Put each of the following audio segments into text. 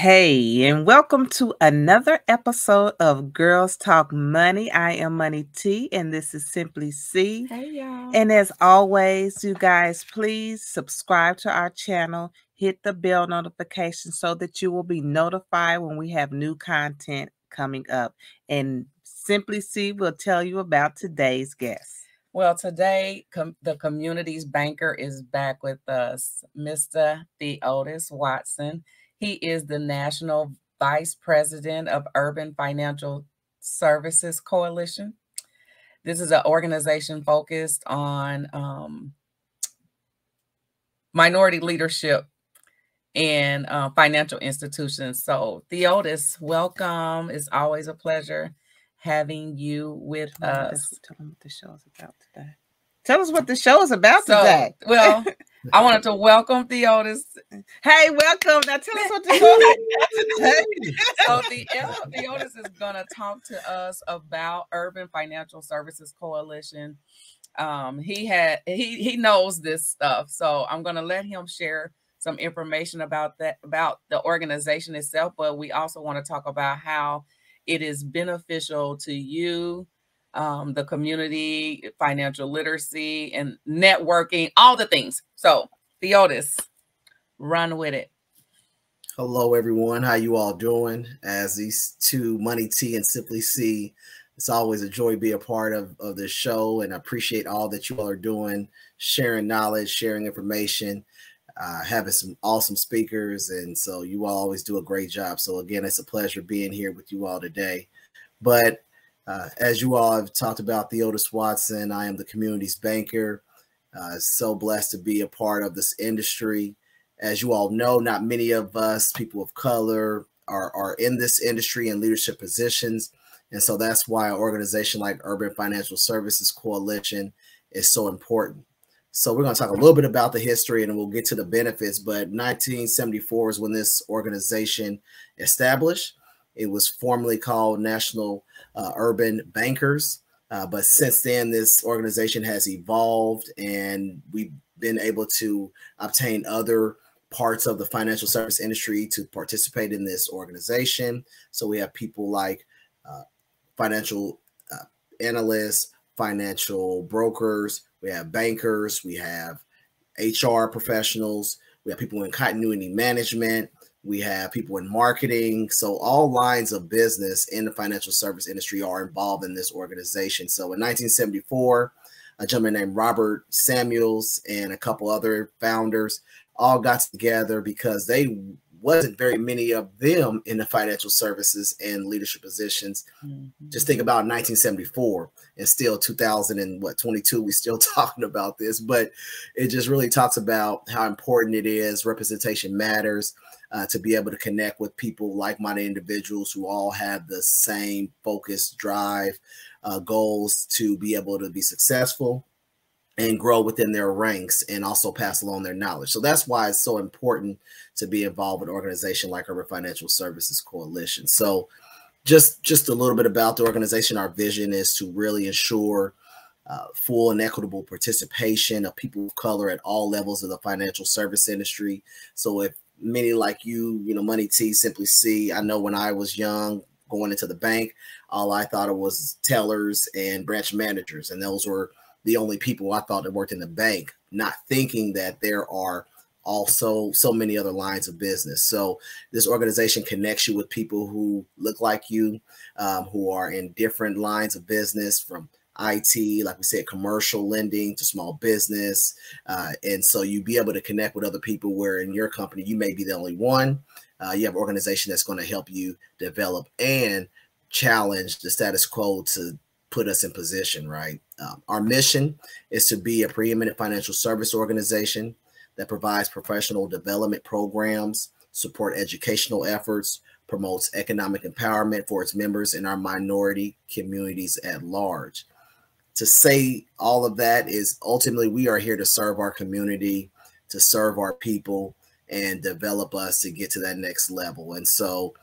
Hey, and welcome to another episode of Girls Talk Money. I am Money T, and this is Simply C. Hey, y'all. And as always, you guys, please subscribe to our channel, hit the bell notification so that you will be notified when we have new content coming up. And Simply C will tell you about today's guest. Well, today, the community's banker is back with us, Mr. Theodis Watson. He is the National Vice President of Urban Financial Services Coalition. This is an organization focused on minority leadership in financial institutions. So, Theodis, welcome. It's always a pleasure having you with us. Tell them what the show is about today. Tell us what the show is about today. Well, I wanted to welcome Theodis. Hey, welcome. Now tell us what the show is about today. So Theodis is going to talk to us about Urban Financial Services Coalition. He knows this stuff, so I'm going to let him share some information about the organization itself. But we also want to talk about how it is beneficial to you, the community, financial literacy, and networking, all the things. So, Theodis, run with it. Hello, everyone. How you all doing? As these two, Money T and Simply C, it's always a joy to be a part of this show, and I appreciate all that you all are doing, sharing knowledge, sharing information, having some awesome speakers, and so you all always do a great job. So again, it's a pleasure being here with you all today. But as you all have talked about, Theodis Watson, I am the community's banker. So blessed to be a part of this industry. As you all know, not many of us, people of color, are in this industry in leadership positions. And so that's why an organization like Urban Financial Services Coalition is so important. So we're going to talk a little bit about the history and we'll get to the benefits. But 1974 is when this organization established. It was formerly called National Urban Bankers. But since then, this organization has evolved and we've been able to obtain other parts of the financial service industry to participate in this organization. So we have people like financial analysts, financial brokers, we have bankers, we have HR professionals, we have people in continuity management, we have people in marketing. So all lines of business in the financial service industry are involved in this organization. So in 1974, a gentleman named Robert Samuels and a couple other founders all got together because they wasn't very many of them in the financial services and leadership positions. Just think about 1974 and still 2022, we're still talking about this, but it just really talks about how important it is. Representation matters, to be able to connect with people, like-minded individuals who all have the same focus, drive, goals to be able to be successful and grow within their ranks and also pass along their knowledge. So that's why it's so important to be involved with an organization like Urban Financial Services Coalition. So just a little bit about the organization. Our vision is to really ensure full and equitable participation of people of color at all levels of the financial service industry. So if many like you, Money T, Simply C, I know when I was young going into the bank, all I thought it was tellers and branch managers. And those were the only people I thought that worked in the bank, not thinking that there are also so many other lines of business. So this organization connects you with people who look like you, who are in different lines of business, from IT, like we said, commercial lending to small business. And so you be able to connect with other people where in your company, you may be the only one. You have an organization that's going to help you develop and challenge the status quo to put us in position, right? Our mission is to be a preeminent financial service organization that provides professional development programs, support educational efforts, promotes economic empowerment for its members and our minority communities at large. To say all of that is ultimately we are here to serve our community, to serve our people, and develop us to get to that next level. And so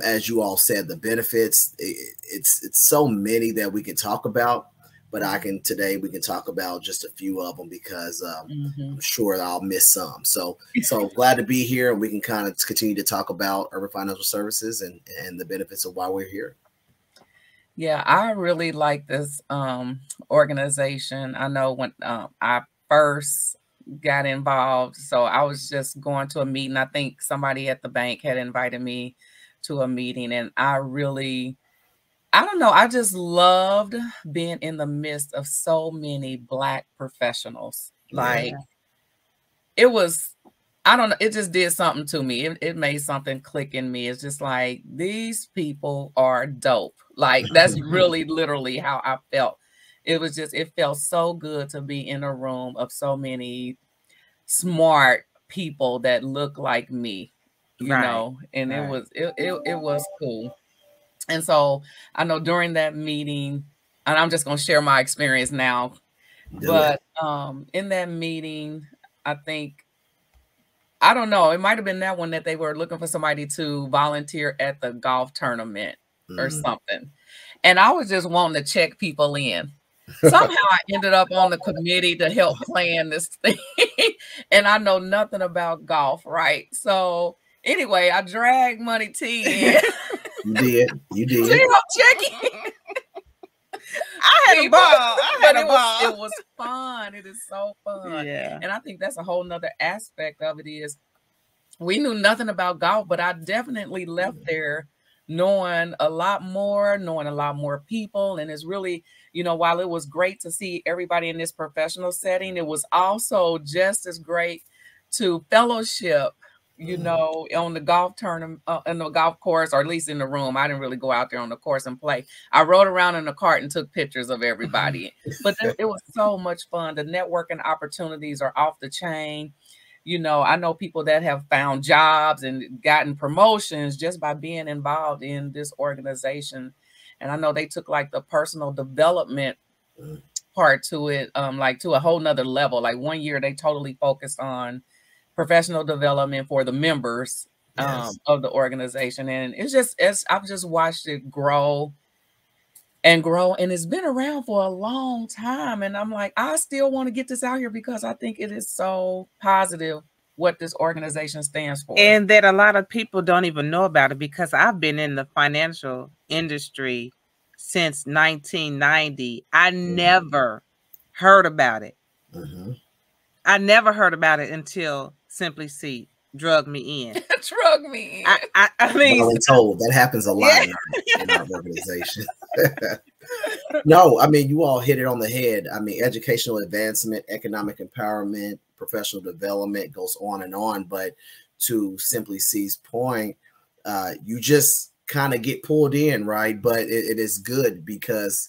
as you all said, the benefits, it's so many that we can talk about, but today we can talk about just a few of them because Mm-hmm. I'm sure I'll miss some. So glad to be here, and we can kind of continue to talk about urban financial services and the benefits of why we're here. Yeah, I really like this organization. I know when I first got involved, so I was just going to a meeting. I think somebody at the bank had invited me to a meeting, and I don't know, I just loved being in the midst of so many Black professionals. Like, it was, I don't know, it just did something to me. It made something click in me. It's just like, these people are dope. Like, that's really literally how I felt. It was just, it felt so good to be in a room of so many smart people that look like me, you know, and it was cool. And so I know during that meeting, and I'm just going to share my experience now, but in that meeting, I think, I don't know, it might have been that one that they were looking for somebody to volunteer at the golf tournament or something. And I was just wanting to check people in. Somehow I ended up on the committee to help plan this thing. And I know nothing about golf, right? So anyway, I dragged Money T in. You did. See, I'm checking. I had a ball. I had a ball. It was fun. It is so fun. Yeah. And I think that's a whole nother aspect of it is we knew nothing about golf, but I definitely left there knowing a lot more people. And it's really, you know, while it was great to see everybody in this professional setting, it was also just as great to fellowship, you know, on the golf tournament, in the golf course, or at least in the room. I didn't really go out there on the course and play. I rode around in the cart and took pictures of everybody. But it was so much fun. The networking opportunities are off the chain. You know, I know people that have found jobs and gotten promotions just by being involved in this organization. And I know they took like the personal development part to it, like to a whole nother level. Like one year they totally focused on professional development for the members of the organization. And I've just watched it grow and grow, and it's been around for a long time. And I'm like, I still want to get this out here because I think it is so positive what this organization stands for. And that a lot of people don't even know about it, because I've been in the financial industry since 1990. I never heard about it. I never heard about it until Simply C drug me in. Drug me in. I mean, told that happens a lot in our organization. No, I mean, you all hit it on the head. I mean, educational advancement, economic empowerment, professional development goes on and on. But to Simply C's point, you just kind of get pulled in, right? But it is good because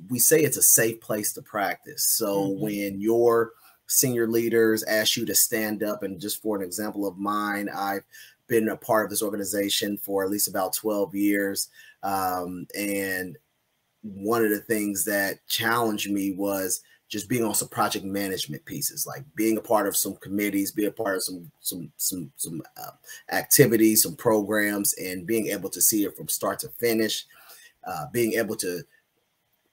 we say it's a safe place to practice. So when your senior leaders ask you to stand up, and just for an example of mine, I've been a part of this organization for at least about 12 years. And one of the things that challenged me was just being on some project management pieces, like being a part of some committees, being a part of some activities, some programs, and being able to see it from start to finish, being able to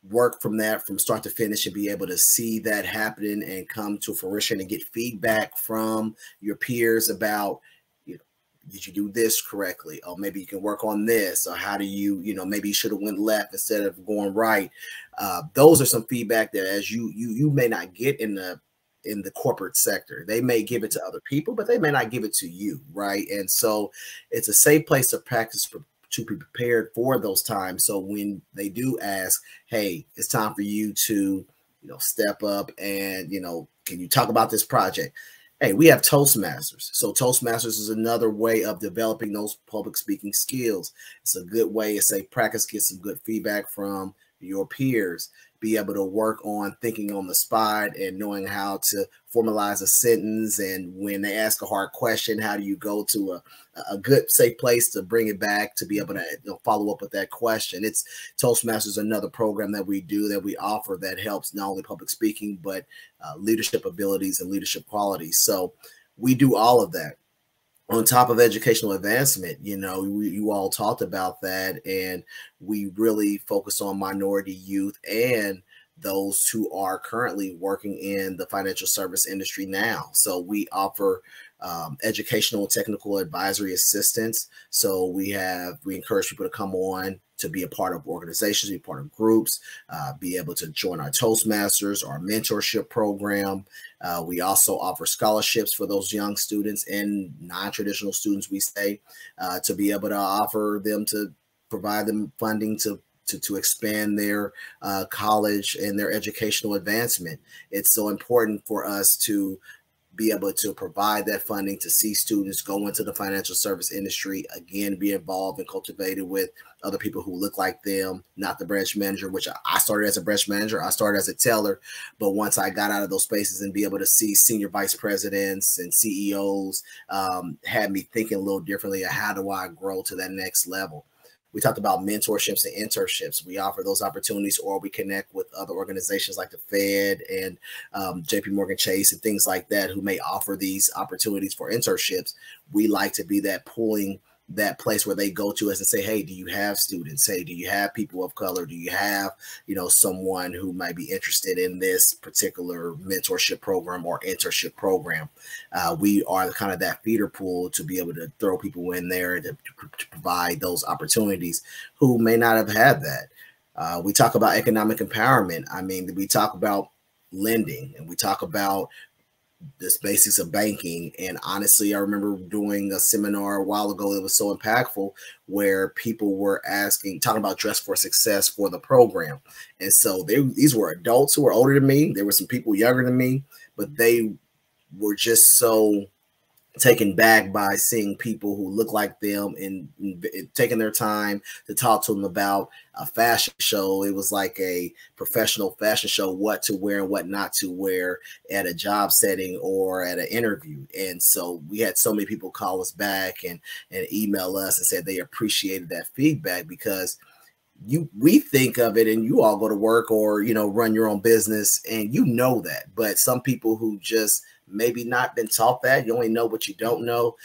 work from that from start to finish and be able to see that happening and come to fruition and get feedback from your peers about, you know, did you do this correctly? Or maybe you can work on this, or how do you, you know, maybe you should have went left instead of going right. Those are some feedback that as you may not get in the corporate sector. They may give it to other people, but they may not give it to you, right? And so it's a safe place to practice to be prepared for those times. So when they do ask, hey, it's time for you to, you know, step up and, you know, can you talk about this project? Hey, we have Toastmasters. So Toastmasters is another way of developing those public speaking skills. It's a good way to say practice, get some good feedback from your peers, be able to work on thinking on the spot and knowing how to formalize a sentence. And when they ask a hard question, how do you go to a good, safe place to bring it back to be able to, you know, follow up with that question? It's Toastmasters, another program that we do, that we offer, that helps not only public speaking, but leadership abilities and leadership qualities. So we do all of that. On top of educational advancement, you know, you all talked about that, and we really focus on minority youth and those who are currently working in the financial service industry now. So we offer educational and technical advisory assistance. So we encourage people to come on to be a part of organizations, be part of groups, be able to join our Toastmasters, our mentorship program. We also offer scholarships for those young students and non-traditional students, we say, to be able to offer them, to provide them funding to expand their college and their educational advancement. It's so important for us to be able to provide that funding to see students go into the financial service industry, again, be involved and cultivated with other people who look like them, not the branch manager, which I started as a branch manager. I started as a teller, but once I got out of those spaces and be able to see senior vice presidents and CEOs, had me thinking a little differently of how do I grow to that next level. We talked about mentorships and internships. We offer those opportunities, or we connect with other organizations like the Fed and JP Morgan Chase and things like that, who may offer these opportunities for internships. We like to be that pulling that place where they go to us and say, hey, do you have students? Hey, do you have people of color? Do you have, someone who might be interested in this particular mentorship program or internship program? We are kind of that feeder pool to be able to throw people in there to provide those opportunities who may not have had that. We talk about economic empowerment. I mean, we talk about lending, and we talk about the basics of banking. And honestly, I remember doing a seminar a while ago that was so impactful, where people were talking about Dress for Success for the program. And so these were adults who were older than me. There were some people younger than me, but they were just so taken back by seeing people who look like them and taking their time to talk to them about a fashion show. It was like a professional fashion show, what to wear and what not to wear at a job setting or at an interview. And so we had so many people call us back and email us and said they appreciated that feedback, because we think of it and you all go to work or, run your own business and that. But some people who just maybe not been taught that, you only know what you don't know.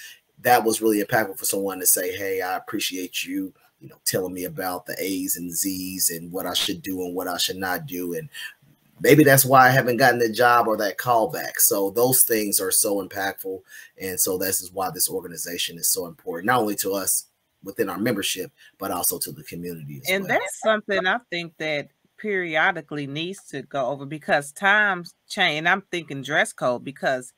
That was really impactful for someone to say, hey, I appreciate you, telling me about the A's and Z's and what I should do and what I should not do. And maybe that's why I haven't gotten the job or that call back. So those things are so impactful. And so this is why this organization is so important, not only to us within our membership, but also to the community as well. That's something I think that periodically needs to go over, because times change. And I'm thinking dress code, because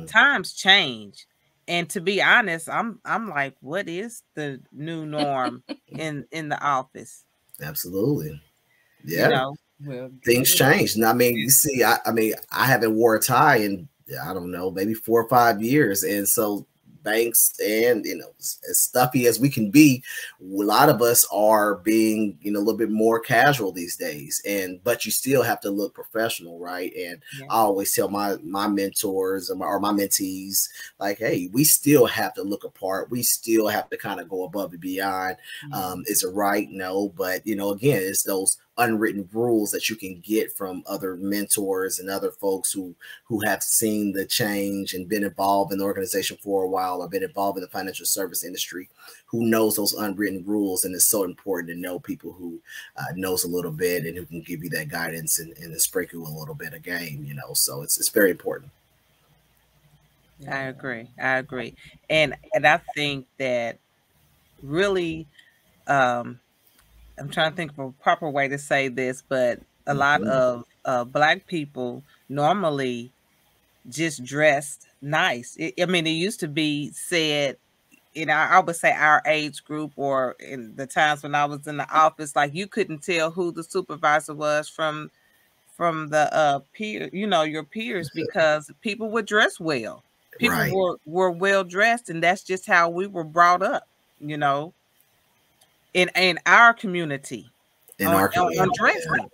times change. And to be honest, I'm like, what is the new norm in the office? Absolutely. Yeah. Well, things change. And I mean, you see, I haven't wore a tie in, I don't know, maybe 4 or 5 years. And so banks and, as stuffy as we can be, a lot of us are being, a little bit more casual these days. But you still have to look professional, right? And I always tell my mentors or my mentees, like, hey, we still have to look apart. We still have to kind of go above and beyond. Is it right? No. But, again, it's those unwritten rules that you can get from other mentors and other folks who have seen the change and been involved in the organization for a while, or been involved in the financial service industry, who knows those unwritten rules. And it's so important to know people who knows a little bit and who can give you that guidance and sprinkle a little bit of game, so it's very important. I agree. And I think that really, I'm trying to think of a proper way to say this, but a lot of Black people normally just dressed nice. It used to be said, I would say our age group, or in the times when I was in the office, like you couldn't tell who the supervisor was from the peer, your peers, because people would dress well. People were well dressed, and that's just how we were brought up, in our community. On dressing.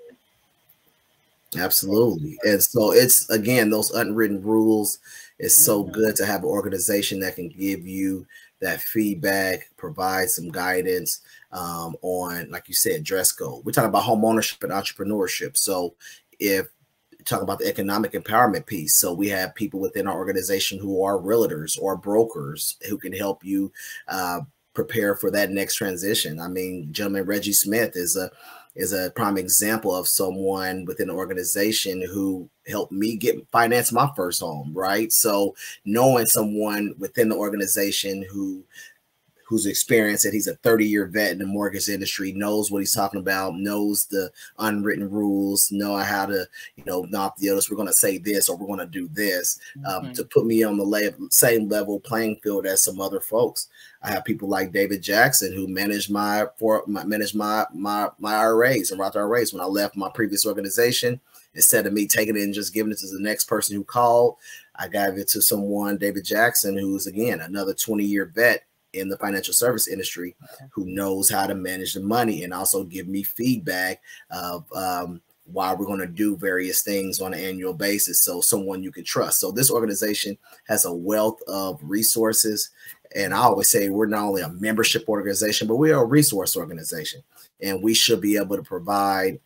Absolutely. And so it's, again, those unwritten rules. It's so good to have an organization that can give you that feedback, provide some guidance on, like you said, dress code. We're talking about home ownership and entrepreneurship. So if talk about the economic empowerment piece, so we have people within our organization who are realtors or brokers who can help you prepare for that next transition. I mean, gentleman Reggie Smith is is a prime example of someone within an organization who helped me finance my first home, right? So knowing someone within the organization who's experienced it, he's a 30-year vet in the mortgage industry, knows what he's talking about, knows the unwritten rules, know how to, not the others, we're going to say this or we're going to do this, to put me on the same level playing field as some other folks. I have people like David Jackson who managed my IRAs and Roth IRAs. When I left my previous organization, instead of me taking it and just giving it to the next person who called, I gave it to someone, David Jackson, who's again another 20-year vet in the financial service industry, who knows how to manage the money and also give me feedback of why we're going to do various things on an annual basis. So someone you can trust. So this organization has a wealth of resources. And I always say we're not only a membership organization, but we are a resource organization. And we should be able to provide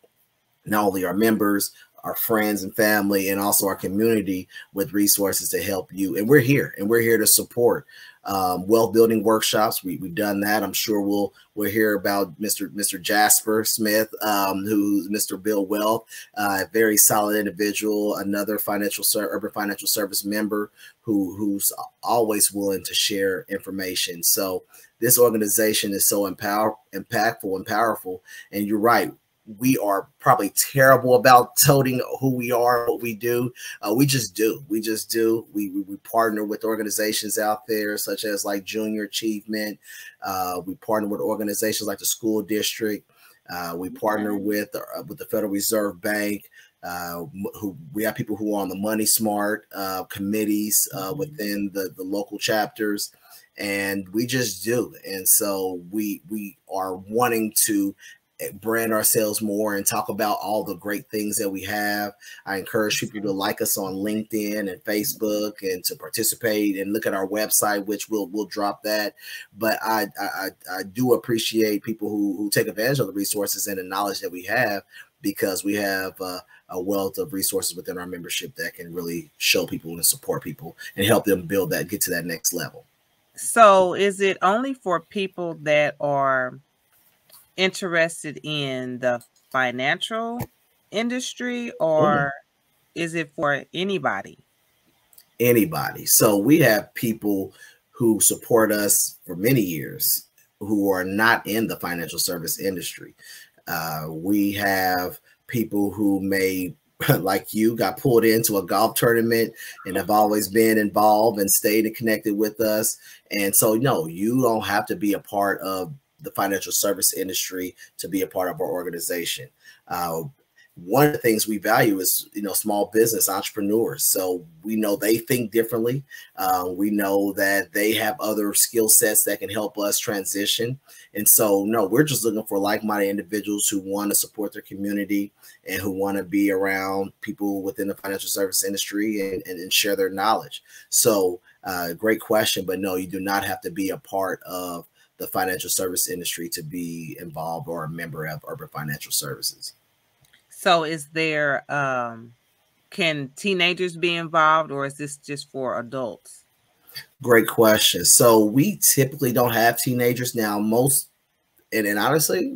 not only our members, our friends and family, and also our community with resources to help you. And we're here to support wealth building workshops. We've done that. I'm sure we'll hear about Mr. Jasper Smith, who's Mr. Bill Wealth, a very solid individual, another urban financial service member who's always willing to share information. So this organization is so impactful and powerful. And you're right. We are probably terrible about toting who we are, what we do. We just do. We partner with organizations out there, such as like Junior Achievement. We partner with organizations like the school district. We partner with the Federal Reserve Bank. We have people who are on the Money Smart committees within the local chapters. And we just do. And so we are wanting to brand ourselves more and talk about all the great things that we have. I encourage people to like us on LinkedIn and Facebook and to participate and look at our website, which we'll drop that. But I do appreciate people who take advantage of the resources and the knowledge that we have, because we have a wealth of resources within our membership that can really show people and support people and help them get to that next level. So is it only for people that are interested in the financial industry, or is it for anybody? Anybody. So we have people who support us for many years who are not in the financial service industry. We have people who may, like you, got pulled into a golf tournament and have always been involved and stayed and connected with us. And so, no, you don't have to be a part of the financial service industry to be a part of our organization. One of the things we value is, small business entrepreneurs. So we know they think differently. We know that they have other skill sets that can help us transition. And so, no, we're just looking for like-minded individuals who want to support their community and who want to be around people within the financial service industry and share their knowledge. So great question, but no, you do not have to be a part of the financial service industry to be involved or a member of Urban Financial Services. So is there, can teenagers be involved, or is this just for adults? Great question. So we typically don't have teenagers now. And honestly,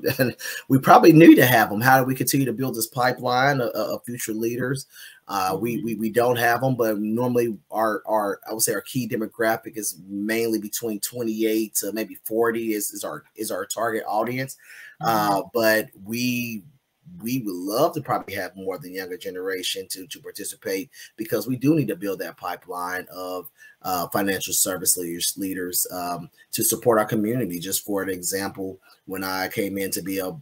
we probably need to have them. How do we continue to build this pipeline of future leaders? We don't have them, but normally I would say our key demographic is mainly between 28 to maybe 40 is our target audience. But we would love to probably have more of the younger generation to participate, because we do need to build that pipeline of financial service leaders to support our community. Just for an example, when I came in to be a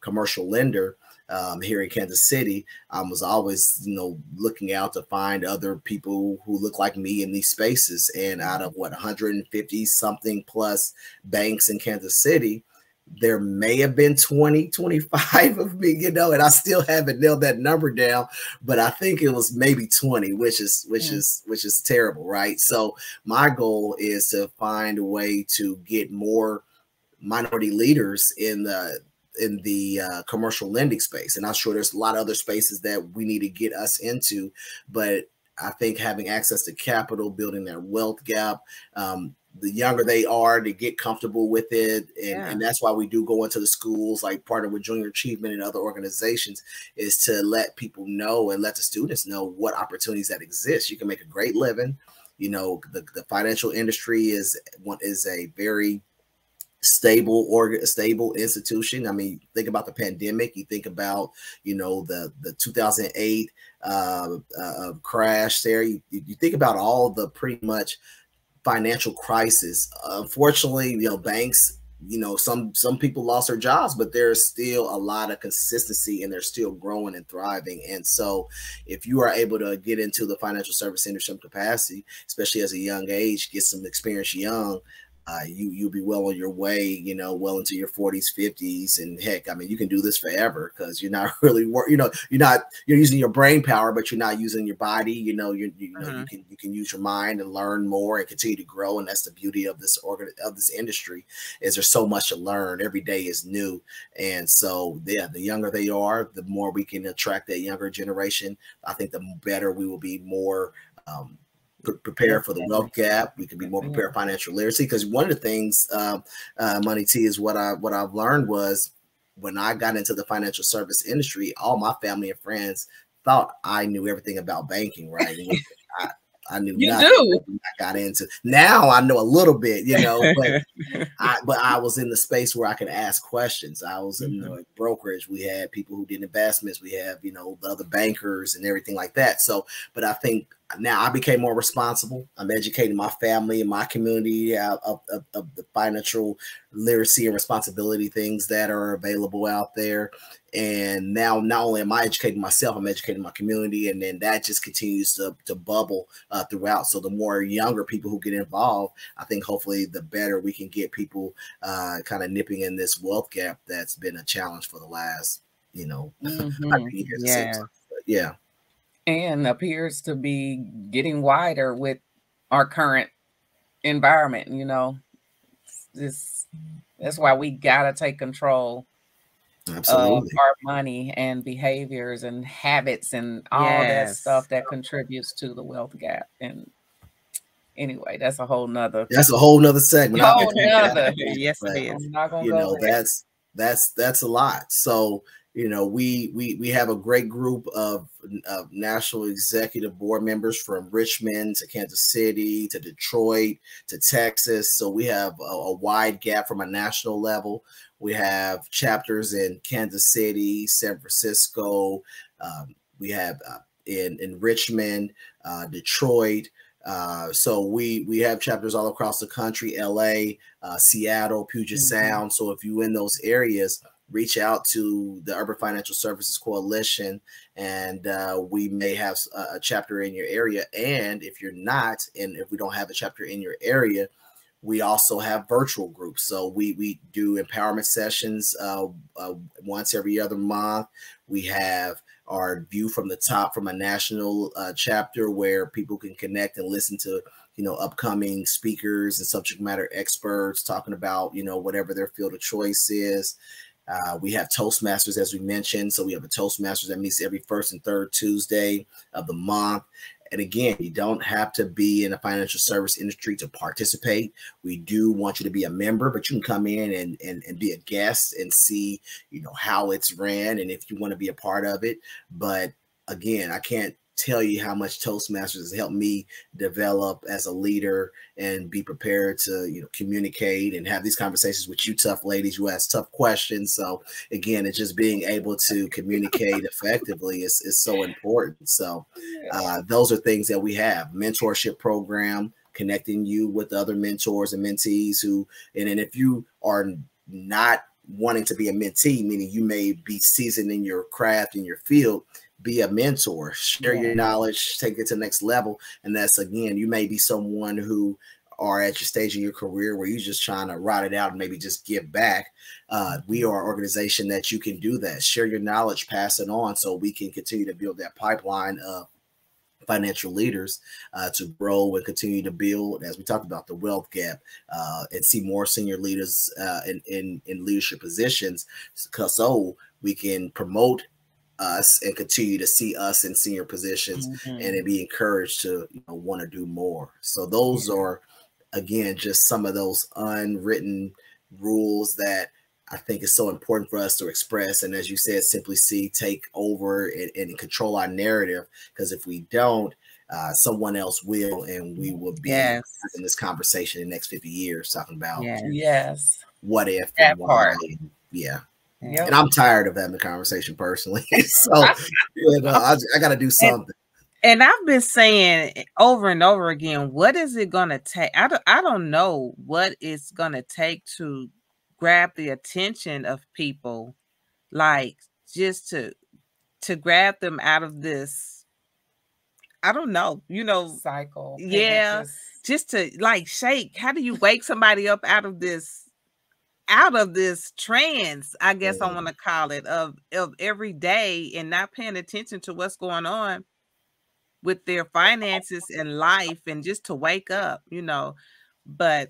commercial lender here in Kansas City, I was always, looking out to find other people who look like me in these spaces. And out of 150 something plus banks in Kansas City, there may have been 20, 25 of me, and I still haven't nailed that number down, but I think it was maybe 20, which is terrible, right? So my goal is to find a way to get more minority leaders in the commercial lending space. And I'm sure there's a lot of other spaces that we need to get us into, but I think having access to capital, building that wealth gap, the younger they are, to get comfortable with it. And that's why we do go into the schools, like partner with Junior Achievement and other organizations, is to let people know and let the students know what opportunities that exist. You can make a great living. You know, the financial industry is a very stable institution. I mean, think about the pandemic. You think about, you know, the 2008 crash there. You think about all the pretty much financial crisis. Unfortunately, you know, banks, you know, some people lost their jobs, but there's still a lot of consistency and they're still growing and thriving. And so if you are able to get into the financial service industry capacity, especially as a young age, get some experience young, you'll be well on your way, you know, well into your 40s, 50s, and heck, I mean, you can do this forever because you're not really you're using your brain power, but you're not using your body. You know, you can use your mind and learn more and continue to grow, and that's the beauty of this industry, is there's so much to learn. Every day is new, and so yeah, the younger they are, the more we can attract that younger generation. I think the better we will be more prepare for the wealth gap. We can be more prepared for financial literacy, because one of the things, Money T, is what I've learned was when I got into the financial service industry, all my family and friends thought I knew everything about banking, right? And I knew nothing. I got into, now I know a little bit, you know, but I was in the space where I could ask questions. I was in the brokerage. We had people who did investments. We have, you know, the other bankers and everything like that. So, but I think now I became more responsible. I'm educating my family and my community of the financial literacy and responsibility things that are available out there. And now not only am I educating myself, I'm educating my community, and then that just continues to bubble throughout. So the more younger people who get involved, I think hopefully the better we can get people kind of nipping in this wealth gap that's been a challenge for the last, you know, years. Yeah. Yeah. And appears to be getting wider with our current environment. You know, that's why we gotta take control of our money and behaviors and habits and all that stuff that contributes to the wealth gap. And anyway, that's a whole nother segment. Yes, it is. I'm not gonna you know, that's a lot. So, you know, we have a great group of national executive board members from Richmond to Kansas City to Detroit to Texas. So we have a wide gap from a national level. We have chapters in Kansas City, San Francisco. We have in Richmond, Detroit. So we have chapters all across the country: LA, Seattle, Puget Sound. So if you're in those areas, reach out to the Urban Financial Services Coalition, and we may have a chapter in your area. And if you're not, and if we don't have a chapter in your area, we also have virtual groups. So we do empowerment sessions once every other month. We have our View from the Top from a national chapter, where people can connect and listen to, you know, upcoming speakers and subject matter experts talking about, you know, whatever their field of choice is. We have Toastmasters, as we mentioned. So we have a Toastmasters that meets every first and third Tuesday of the month. And again, you don't have to be in the financial service industry to participate. We do want you to be a member, but you can come in and be a guest and see, you know, how it's ran, and if you want to be a part of it. But again, I can't tell you how much Toastmasters has helped me develop as a leader and be prepared to, you know, communicate and have these conversations with you tough ladies who ask tough questions. So again, it's just being able to communicate effectively is so important. So those are things that we have. Mentorship program, connecting you with other mentors and mentees who, and if you are not wanting to be a mentee, meaning you may be seasoned in your craft, in your field, be a mentor, share your knowledge, take it to the next level. And that's, again, you may be someone who are at your stage in your career where you're just trying to ride it out and maybe just give back. We are an organization that you can do that. Share your knowledge, pass it on, so we can continue to build that pipeline of financial leaders to grow and continue to build, as we talked about, the wealth gap, and see more senior leaders in leadership positions, so we can promote us and continue to see us in senior positions and be encouraged to, you know, want to do more. So those are again, just some of those unwritten rules that I think is so important for us to express. And as you said, simply see, take over and control our narrative. Because if we don't, someone else will, and we will be having this conversation in the next 50 years talking about what if and why. Yeah. Yep. And I'm tired of having the conversation personally. So you know, I got to do something. And I've been saying over and over again, what is it going to take? I don't know what it's going to take to grab the attention of people, like just to grab them out of this, I don't know, you know, cycle. Yeah. Just to like shake. How do you wake somebody up out of this trance, I guess I want to call it, of every day and not paying attention to what's going on with their finances and life, and just to wake up, you know. But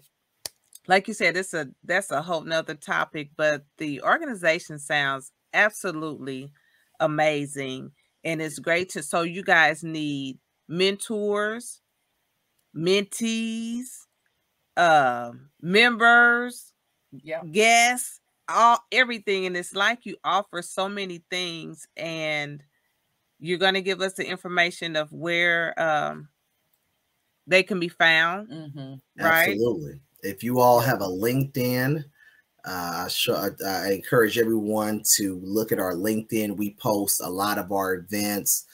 like you said, that's a whole nother topic, but the organization sounds absolutely amazing. And it's great so you guys need mentors, mentees, members, guests, everything. And it's like you offer so many things, and you're going to give us the information of where they can be found. Right? Absolutely. If you all have a LinkedIn, I encourage everyone to look at our LinkedIn. We post a lot of our events,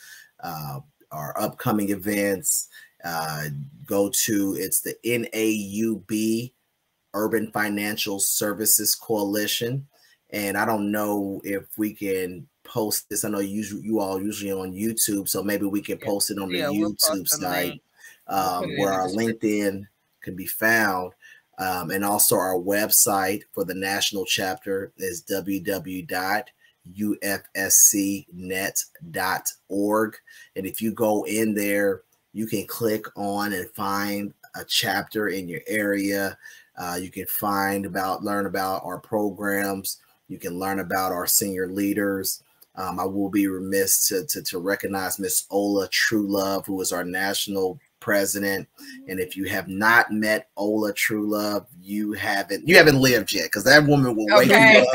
our upcoming events. It's the NAUB, Urban Financial Services Coalition. And I don't know if we can post this. I know you all usually on YouTube, so maybe we can post it on the YouTube site where our LinkedIn can be found. And also our website for the national chapter is www.ufscnet.org. And if you go in there, you can click on and find a chapter in your area. You can learn about our programs. You can learn about our senior leaders. I will be remiss to recognize Miss Ola Truelove, who is our national president. And if you have not met Ola Truelove, you haven't lived yet, because that woman will wake you up.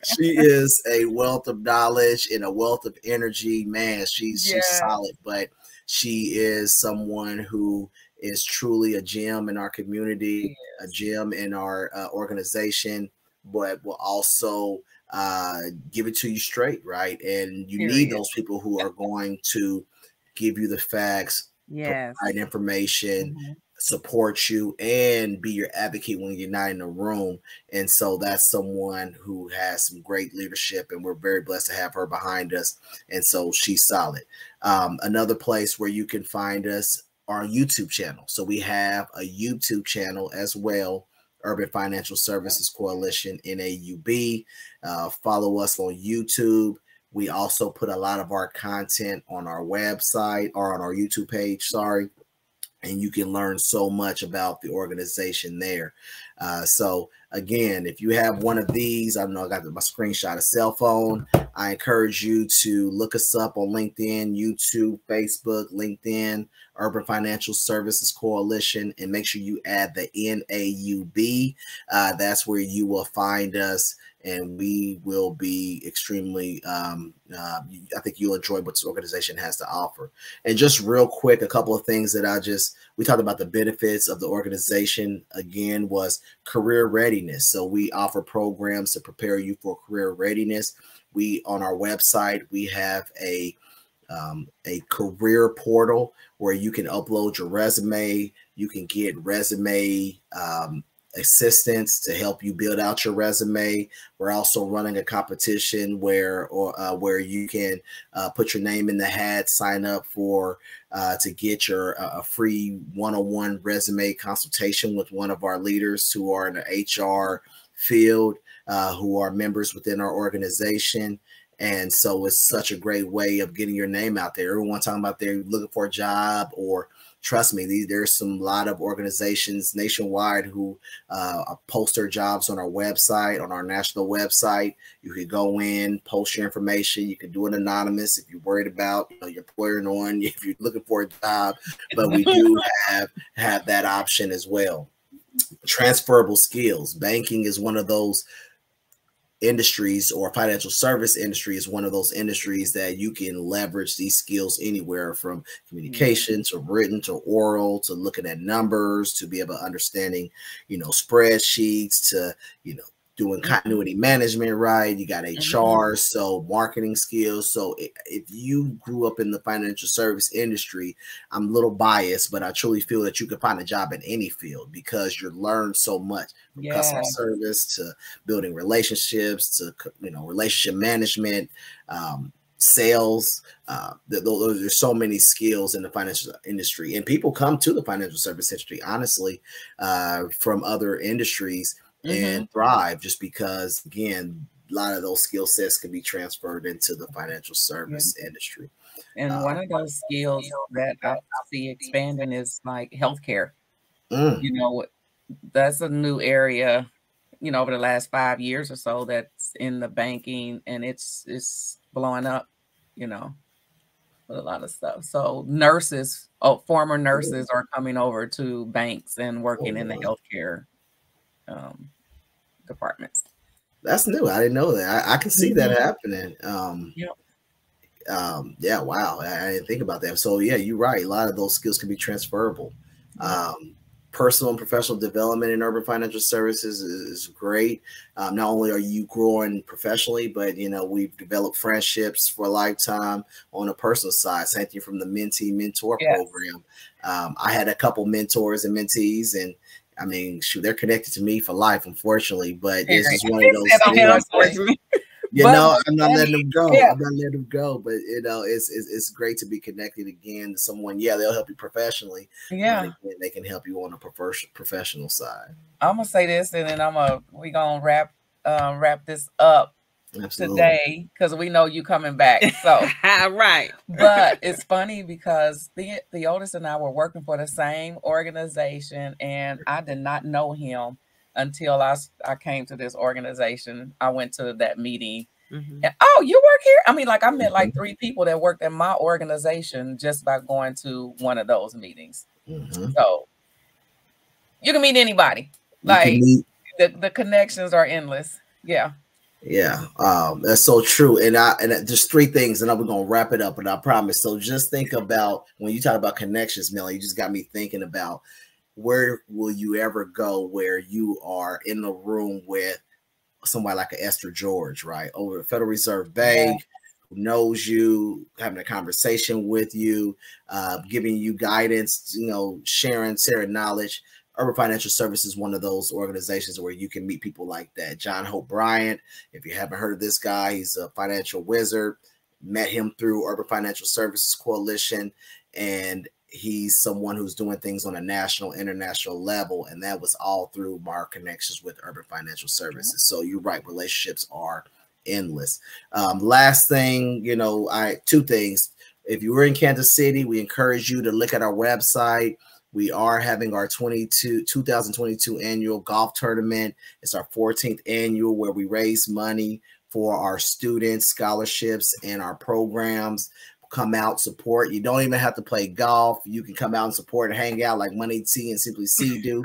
She is a wealth of knowledge and a wealth of energy. Man, she's solid, but she is someone who is truly a gem in our community, a gem in our organization, but will also give it to you straight, right? And you need those people who are going to give you the facts, provide information, support you, and be your advocate when you're not in the room. And so that's someone who has some great leadership, and we're very blessed to have her behind us. And so she's solid. Another place where you can find us, our YouTube channel. So we have a YouTube channel as well, Urban Financial Services Coalition, NAUB. Follow us on YouTube. We also put a lot of our content on our website, or on our YouTube page, sorry. And you can learn so much about the organization there. So again, if you have one of these, I know I got my screenshot, a cell phone, I encourage you to look us up on LinkedIn, YouTube, Facebook, LinkedIn, Urban Financial Services Coalition, and make sure you add the NAUB. That's where you will find us. And we will be extremely, I think you'll enjoy what this organization has to offer. And just real quick, a couple of things that we talked about the benefits of the organization, again, was career readiness. So we offer programs to prepare you for career readiness. On our website, we have a career portal where you can upload your resume. You can get resume assistance to help you build out your resume. We're also running a competition where you can put your name in the hat, sign up for to get your a free one-on-one resume consultation with one of our leaders who are in the HR field, who are members within our organization. And so it's such a great way of getting your name out there. Everyone talking about they're looking for a job, or trust me, there's some lot of organizations nationwide who post their jobs on our website, on our national website. You could go in, post your information. You can do it anonymous if you're worried about your employer knowing if you're looking for a job. But we do have that option as well. Transferable skills. Banking is one of those industries, or financial service industry is one of those industries that you can leverage these skills anywhere, from communication to written to oral to looking at numbers to be able to understanding, spreadsheets to, doing continuity management, right? You got HR, so marketing skills. So if you grew up in the financial service industry, I'm a little biased, but I truly feel that you could find a job in any field because you learn so much, from customer service to building relationships to, relationship management, sales. There's so many skills in the financial industry, and people come to the financial service industry, honestly, from other industries and thrive, just because, again, a lot of those skill sets can be transferred into the financial service industry. And one of those skills that I see expanding is like healthcare. That's a new area, over the last 5 years or so, that's in the banking, and it's blowing up, with a lot of stuff. So nurses, former nurses are coming over to banks and working in the healthcare departments. That's new. I didn't know that. I can see that happening. Yeah, wow. I didn't think about that. So yeah, you're right. A lot of those skills can be transferable. Personal and professional development in urban financial services is great. Not only are you growing professionally, but we've developed friendships for a lifetime on a personal side. Same thing from the mentee mentor program. I had a couple mentors and mentees, and I mean, shoot, they're connected to me for life, unfortunately. But this is one of those things. I'm not letting them go. I'm not letting them go. But it's great to be connected again to someone. Yeah, they'll help you professionally. Yeah, they can help you on a professional side. I'm gonna say this, and then we're gonna wrap this up. Absolutely. Today, because we know you coming back. So right. But it's funny because Theodis and I were working for the same organization, and I did not know him until I came to this organization. I went to that meeting. And, you work here? I mean, I met like 3 people that worked in my organization just by going to one of those meetings. So you can meet anybody. The connections are endless. Yeah. Yeah, that's so true. And just 3 things, and then we're gonna wrap it up. And I promise. So just think about when you talk about connections, Melanie. You just got me thinking about, where will you ever go where you are in the room with somebody like a Esther George, right, over at Federal Reserve Bank, who knows you, having a conversation with you, giving you guidance, sharing knowledge. Urban Financial Services is one of those organizations where you can meet people like that. John Hope Bryant, if you haven't heard of this guy, he's a financial wizard. Met him through Urban Financial Services Coalition, and he's someone who's doing things on a national, international level, and that was all through our connections with Urban Financial Services. So you're right, relationships are endless. Last thing, 2 things. If you were in Kansas City, we encourage you to look at our website. We are having our 2022 annual golf tournament. It's our 14th annual, where we raise money for our students, scholarships, and our programs. Come out, support. You don't even have to play golf. You can come out and support and hang out like Money T and Simply C do.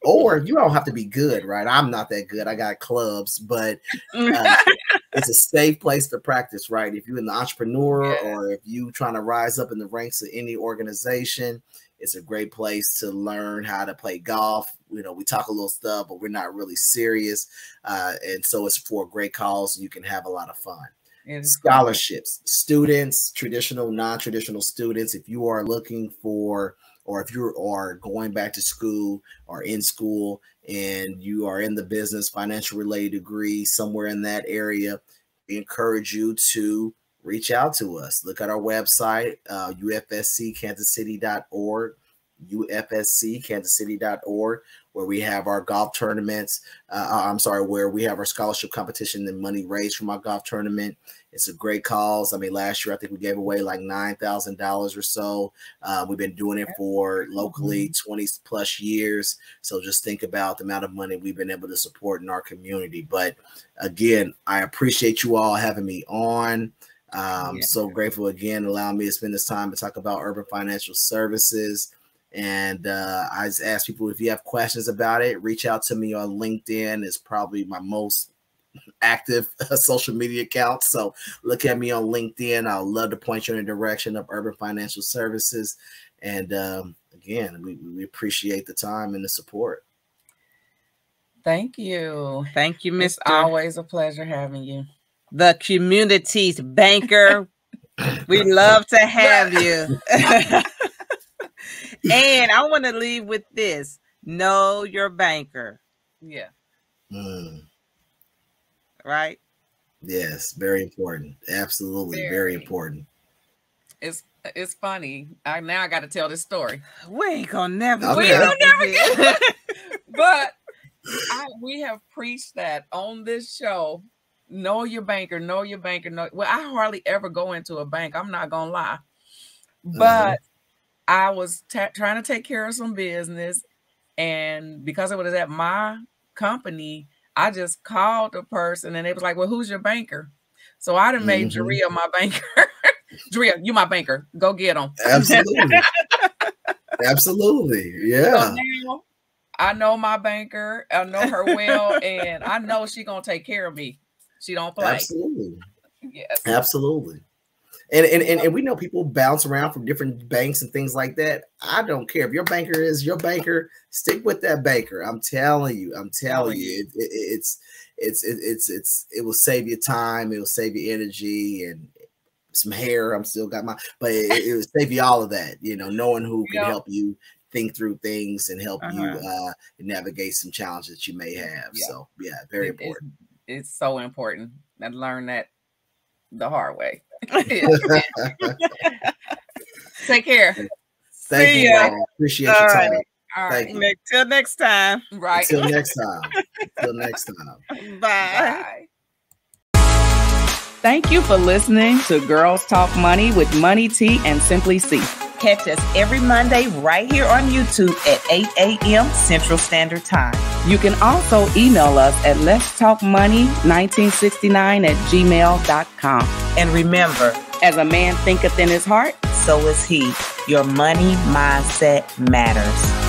Or you don't have to be good, right? I'm not that good. I got clubs, but it's a safe place to practice, right? If you're an entrepreneur or if you trying to rise up in the ranks of any organization, it's a great place to learn how to play golf. We talk a little stuff, but we're not really serious. And so it's for a great cause. You can have a lot of fun. Scholarships, students, traditional, non-traditional students. If you are looking for, or if you are going back to school or in school and you are in the business, financial related degree, somewhere in that area, we encourage you to reach out to us. Look at our website, ufsckansascity.org, ufsckansascity.org, where we have our golf tournaments. Where we have our scholarship competition and money raised from our golf tournament. It's a great cause. I mean, last year, I think we gave away like $9,000 or so. We've been doing it for locally 20 plus years. So just think about the amount of money we've been able to support in our community. But again, I appreciate you all having me on. So grateful again, allowing me to spend this time to talk about Urban Financial Services. And I just ask people, if you have questions about it, reach out to me on LinkedIn. It's probably my most active social media account. So look at me on LinkedIn. I'd love to point you in the direction of Urban Financial Services. And again, we appreciate the time and the support. Thank you. Thank you, Mr. It's always a pleasure having you. The community's banker. We love to have you. And I want to leave with this. Know your banker. Yeah. Right? Yes, very important. Absolutely, very important. It's funny. Now I got to tell this story. We ain't gonna never. Okay. We ain't gonna never get it. But we have preached that on this show. Know your banker. Know your banker. Well, I hardly ever go into a bank. I'm not gonna lie. But I was trying to take care of some business, and because it was at my company, I just called the person, and they was like, "Well, who's your banker?" So I done made Drea my banker. Drea, you my banker. Go get them. Absolutely. Absolutely. Yeah. So now I know my banker. I know her well, and I know she gonna take care of me. She don't play. Absolutely. Yes. Absolutely. And we know people bounce around from different banks and things like that. I don't care if your banker is your banker. Stick with that banker. I'm telling you. It will save you time. It will save you energy and some hair. I'm still got but it will save you all of that. You know, knowing who can help you think through things and help you navigate some challenges that you may have. So yeah, very important. It's so important. I learned that the hard way. Take care. Thank you. Appreciate your time. All right. Thank you. Till next time. Right. Until next time. Until next time. Bye. Thank you for listening to Girls Talk Money with Money T and Simply C. Catch us every Monday right here on YouTube at 8 a.m. Central Standard Time. You can also email us at letstalkmoney1969@gmail.com. And remember, as a man thinketh in his heart, so is he. Your money mindset matters.